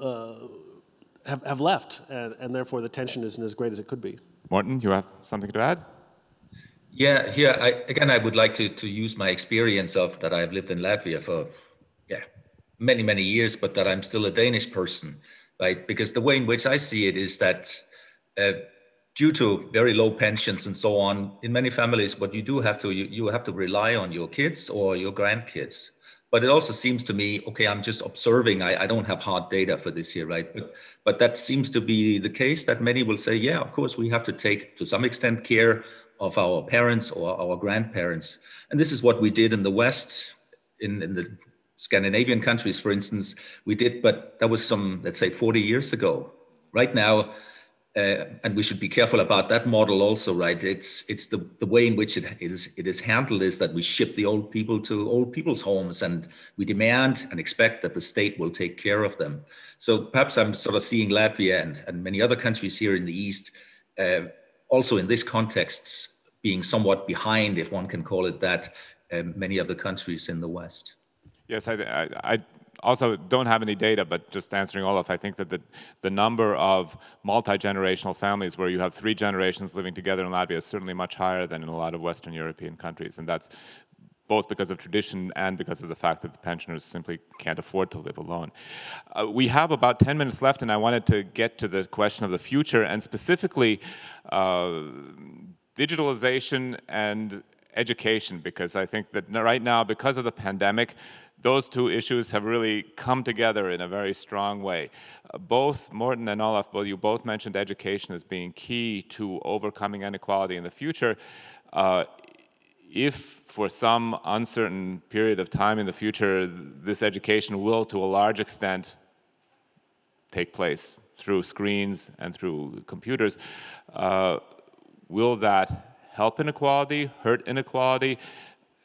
have left, and therefore the tension isn't as great as it could be. Morten, you have something to add? Yeah, here, I would like to use my experience of that I've lived in Latvia for many years, but that I'm still a Danish person, right? Because the way in which I see it is that due to very low pensions and so on, in many families, what you do have to, you have to rely on your kids or your grandkids. But it also seems to me, okay, I'm just observing, I don't have hard data for this here, right? But that seems to be the case, that many will say, yeah, of course, we have to take, to some extent, care of our parents or our grandparents. And this is what we did in the West, in the Scandinavian countries, for instance, we did, but that was some, let's say, 40 years ago. Right now, and we should be careful about that model also, right? It's the way in which it is handled is that we ship the old people to old people's homes, and we demand and expect that the state will take care of them. So perhaps I'm sort of seeing Latvia and many other countries here in the East, also in this context, being somewhat behind, if one can call it that, many of the countries in the West. Yes, I also don't have any data, but just answering Olaf, I think that the number of multi-generational families where you have 3 generations living together in Latvia is certainly much higher than in a lot of Western European countries. And that's both because of tradition and because of the fact that the pensioners simply can't afford to live alone. We have about 10 minutes left, and I wanted to get to the question of the future, and specifically digitalization and education, because I think that right now, because of the pandemic, those two issues have really come together in a very strong way. Both Morten and Olaf, you both mentioned education as being key to overcoming inequality in the future. If for some uncertain period of time in the future, this education will, to a large extent, take place through screens and through computers, will that help inequality, hurt inequality?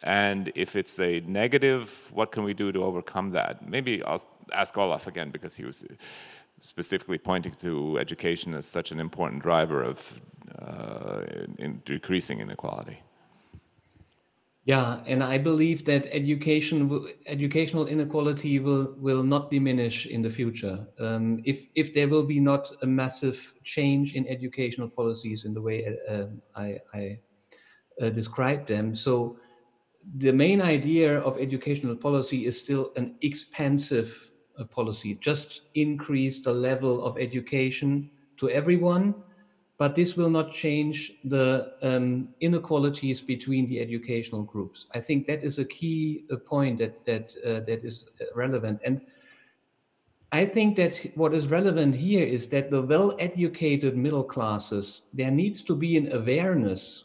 And if it's a negative, what can we do to overcome that? Maybe I'll ask Olaf again, because he was specifically pointing to education as such an important driver of in decreasing inequality. Yeah, and I believe that educational inequality will not diminish in the future if there will be not a massive change in educational policies in the way I described them. So the main idea of educational policy is still an expansive policy, just increase the level of education to everyone, but this will not change the inequalities between the educational groups. I think that is a key point that is relevant. And I think that what is relevant here is that the well-educated middle classes, there needs to be an awareness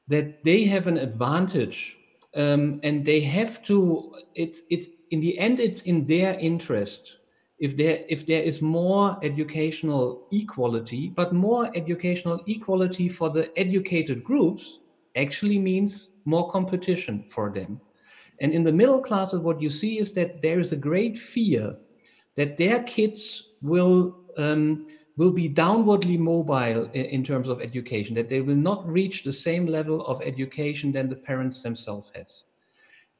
that they have an advantage, and they have to. It's in the end, it's in their interest. If there is more educational equality, but more educational equality for the educated groups actually means more competition for them. And in the middle classes, what you see is that there is a great fear that their kids will be downwardly mobile in terms of education, that they will not reach the same level of education than the parents themselves has.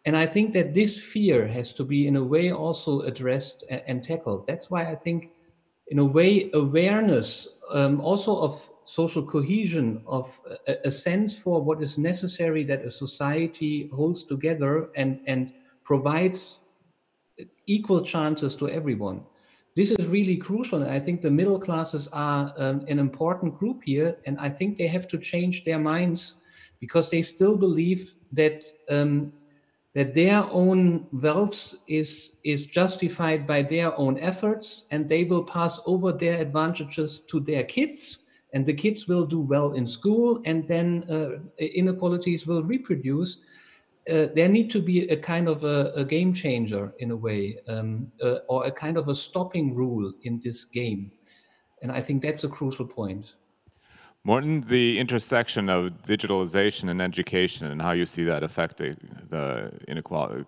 And I think that this fear has to be in a way also addressed and tackled. That's why I think in a way awareness also of social cohesion, of a sense for what is necessary that a society holds together and provides equal chances to everyone. This is really crucial, and I think the middle classes are an important group here, and I think they have to change their minds because they still believe that that their own wealth is justified by their own efforts, and they will pass over their advantages to their kids, and the kids will do well in school, and then inequalities will reproduce. There need to be a kind of a game changer in a way, or a kind of a stopping rule in this game. And I think that's a crucial point. Morten, the intersection of digitalization and education and how you see that affecting the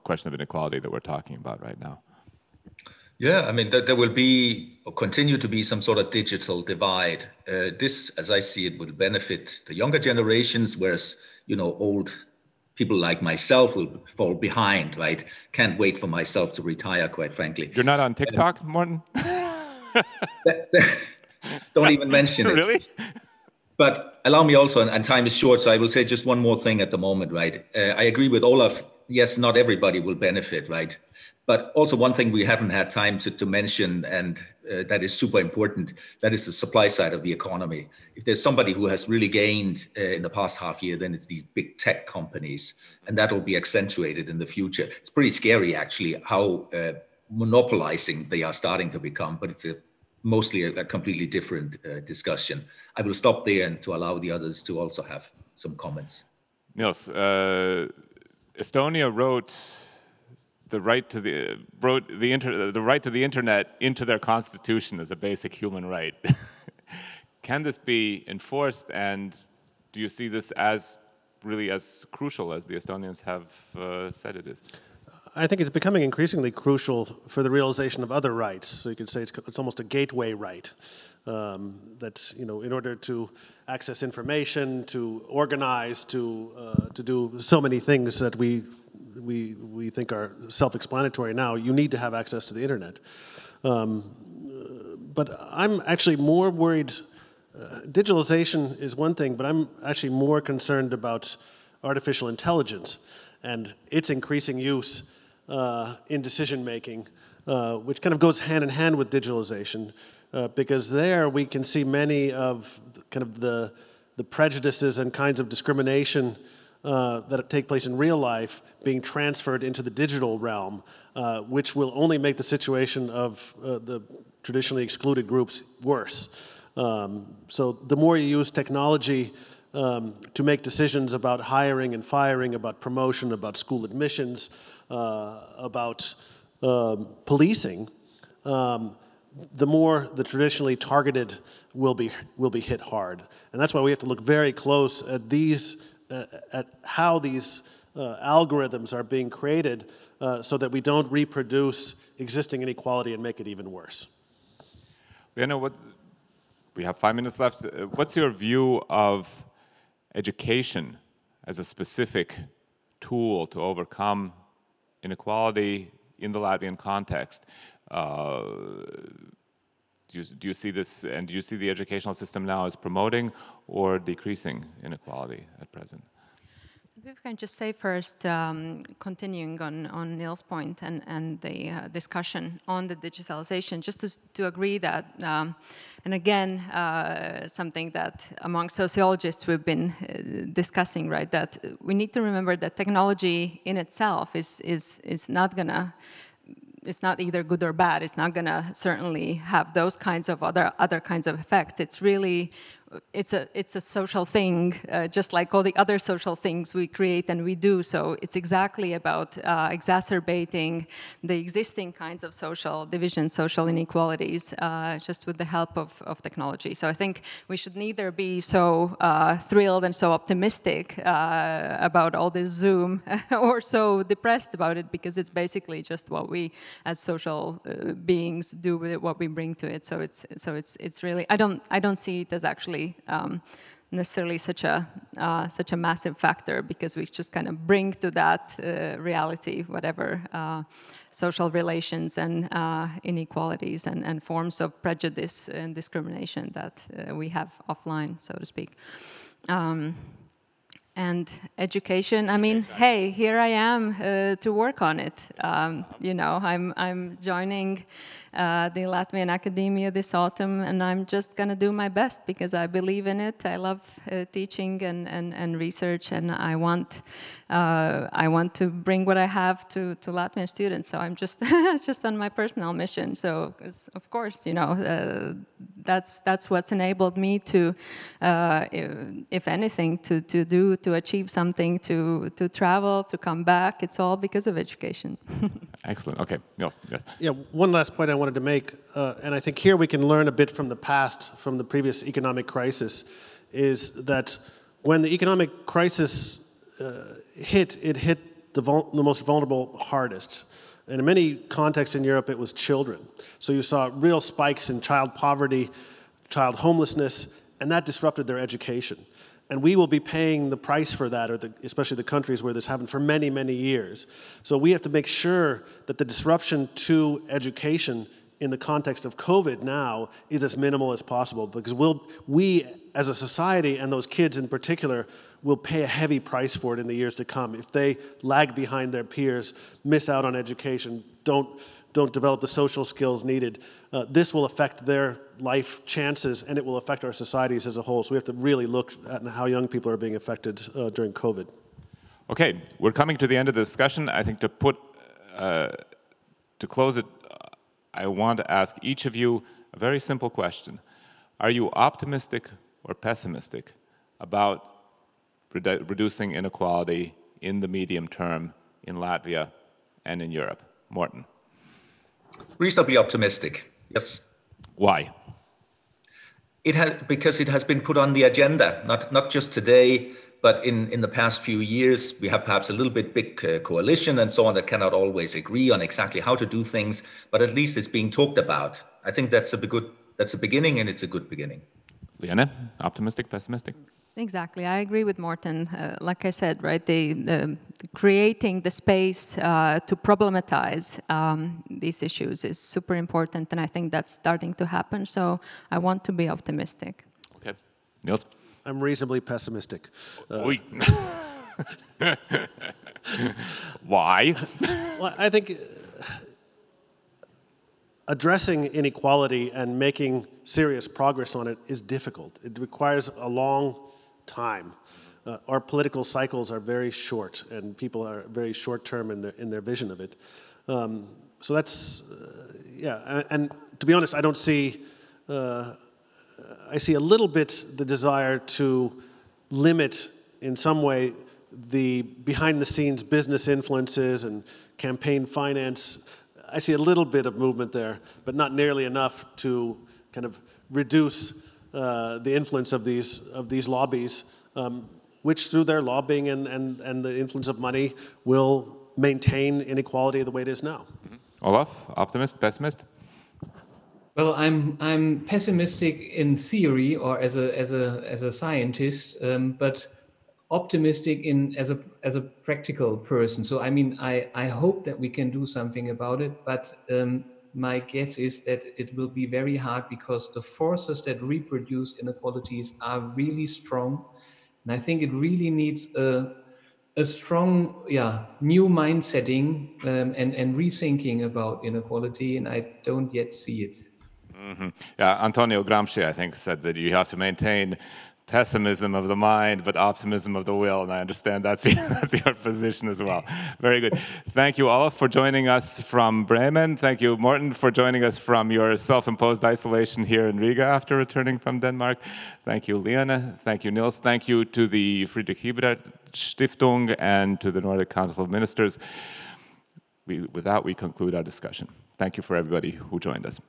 question of inequality that we're talking about right now. Yeah, I mean, there will be or continue to be some sort of digital divide. This, as I see it, will benefit the younger generations, whereas, old people like myself will fall behind, right? Can't wait for myself to retire, quite frankly. You're not on TikTok, Morten? Don't even mention it. Really? But allow me also, and time is short, so I will say just one more thing at the moment, right? I agree with Olaf. Yes, not everybody will benefit, right? But also one thing we haven't had time to mention, and that is super important, that is the supply side of the economy. If there's somebody who has really gained in the past half year, then it's these big tech companies, and that will be accentuated in the future. It's pretty scary, actually, how monopolizing they are starting to become, but it's mostly a completely different discussion. I will stop there and to allow the others to also have some comments. Nils, Estonia wrote the right to the internet into their constitution as a basic human right. Can this be enforced, and do you see this as really as crucial as the Estonians have said it is? I think it's becoming increasingly crucial for the realization of other rights. So you could say it's almost a gateway right. That in order to access information, to organize, to do so many things that we think are self-explanatory now, you need to have access to the internet. But I'm actually more worried. Digitalization is one thing, but I'm actually more concerned about artificial intelligence and its increasing use in decision-making, which kind of goes hand in hand with digitalization, because there we can see many of the prejudices and kinds of discrimination that take place in real life being transferred into the digital realm, which will only make the situation of the traditionally excluded groups worse. So the more you use technology to make decisions about hiring and firing, about promotion, about school admissions, about policing, the more the traditionally targeted will be hit hard, and that's why we have to look very close at these, at how these algorithms are being created so that we don't reproduce existing inequality and make it even worse. Liene, we have 5 minutes left. What's your view of education as a specific tool to overcome inequality in the Latvian context? Do you see this, and do you see the educational system now as promoting or decreasing inequality at present? Maybe we can just say first, continuing on Nils' point and the discussion on the digitalization, just to agree that, and again, something that among sociologists we've been discussing, right, that we need to remember that technology in itself is not gonna, it's not either good or bad. It's not going to certainly have those kinds of other kinds of effects. It's really, it's a social thing, just like all the other social things we create and we do. So it's exactly about exacerbating the existing kinds of social divisions, social inequalities, just with the help of technology. So I think we should neither be so thrilled and so optimistic about all this Zoom or so depressed about it, because it's basically just what we as social beings do with it, what we bring to it. So it's really, I don't see it as actually necessarily such a massive factor, because we just kind of bring to that reality whatever social relations and inequalities and forms of prejudice and discrimination that we have offline, so to speak. And education, I mean, hey, here I am to work on it. You know, I'm joining the Latvian academia this autumn, and I'm just going to do my best because I believe in it. I love teaching and research, and I want to bring what I have to Latvian students. So I'm just just on my personal mission. So, 'cause of course, you know, that's what's enabled me to, if anything, to achieve something, to travel, to come back. It's all because of education. Excellent. Okay. Nils, yes. Yeah. One last point I wanted to make, and I think here we can learn a bit from the past, from the previous economic crisis, is that when the economic crisis it hit the most vulnerable hardest. And in many contexts in Europe, it was children. So you saw real spikes in child poverty, child homelessness, and that disrupted their education. And we will be paying the price for that, or especially the countries where this happened, for many, many years. So we have to make sure that the disruption to education in the context of COVID now is as minimal as possible, because we as a society, and those kids in particular, will pay a heavy price for it in the years to come. If they lag behind their peers, miss out on education, don't develop the social skills needed, this will affect their life chances, and it will affect our societies as a whole. So we have to really look at how young people are being affected during COVID. Okay, we're coming to the end of the discussion. I think to close it, I want to ask each of you a very simple question. Are you optimistic or pessimistic about reducing inequality in the medium term in Latvia and in Europe? Morten. Reasonably optimistic, yes. Why? Because it has been put on the agenda, not just today, but in the past few years. We have perhaps a little bit big coalition and so on that cannot always agree on exactly how to do things, but at least it's being talked about. I think that's a beginning, and it's a good beginning. Liene, optimistic, pessimistic? Exactly, I agree with Morten. Like I said, right, creating the space to problematize these issues is super important, and I think that's starting to happen. So I want to be optimistic. Okay, Nils. I'm reasonably pessimistic. Why? Well, I think addressing inequality and making serious progress on it is difficult. It requires a long time. Our political cycles are very short, and people are very short-term in their vision of it. So that's, yeah. And to be honest, I don't see. I see a little bit the desire to limit, in some way, the behind-the-scenes business influences and campaign finance. I see a little bit of movement there, but not nearly enough to kind of reduce the influence of these lobbies. which through their lobbying and the influence of money will maintain inequality the way it is now. Olaf, optimist, pessimist? Well, I'm pessimistic in theory or as a scientist, but optimistic as a practical person. So I mean, I hope that we can do something about it, but my guess is that it will be very hard because the forces that reproduce inequalities are really strong, and I think it really needs a strong, new mindsetting and rethinking about inequality, and I don't yet see it. Mm-hmm. Yeah, Antonio Gramsci, I think, said that you have to maintain pessimism of the mind, but optimism of the will, and I understand that's your position as well. Very good. Thank you, Olaf, for joining us from Bremen. Thank you, Morten, for joining us from your self-imposed isolation here in Riga after returning from Denmark. Thank you, Liene. Thank you, Nils. Thank you to the Friedrich Ebert Stiftung and to the Nordic Council of Ministers. With that, we conclude our discussion. Thank you for everybody who joined us.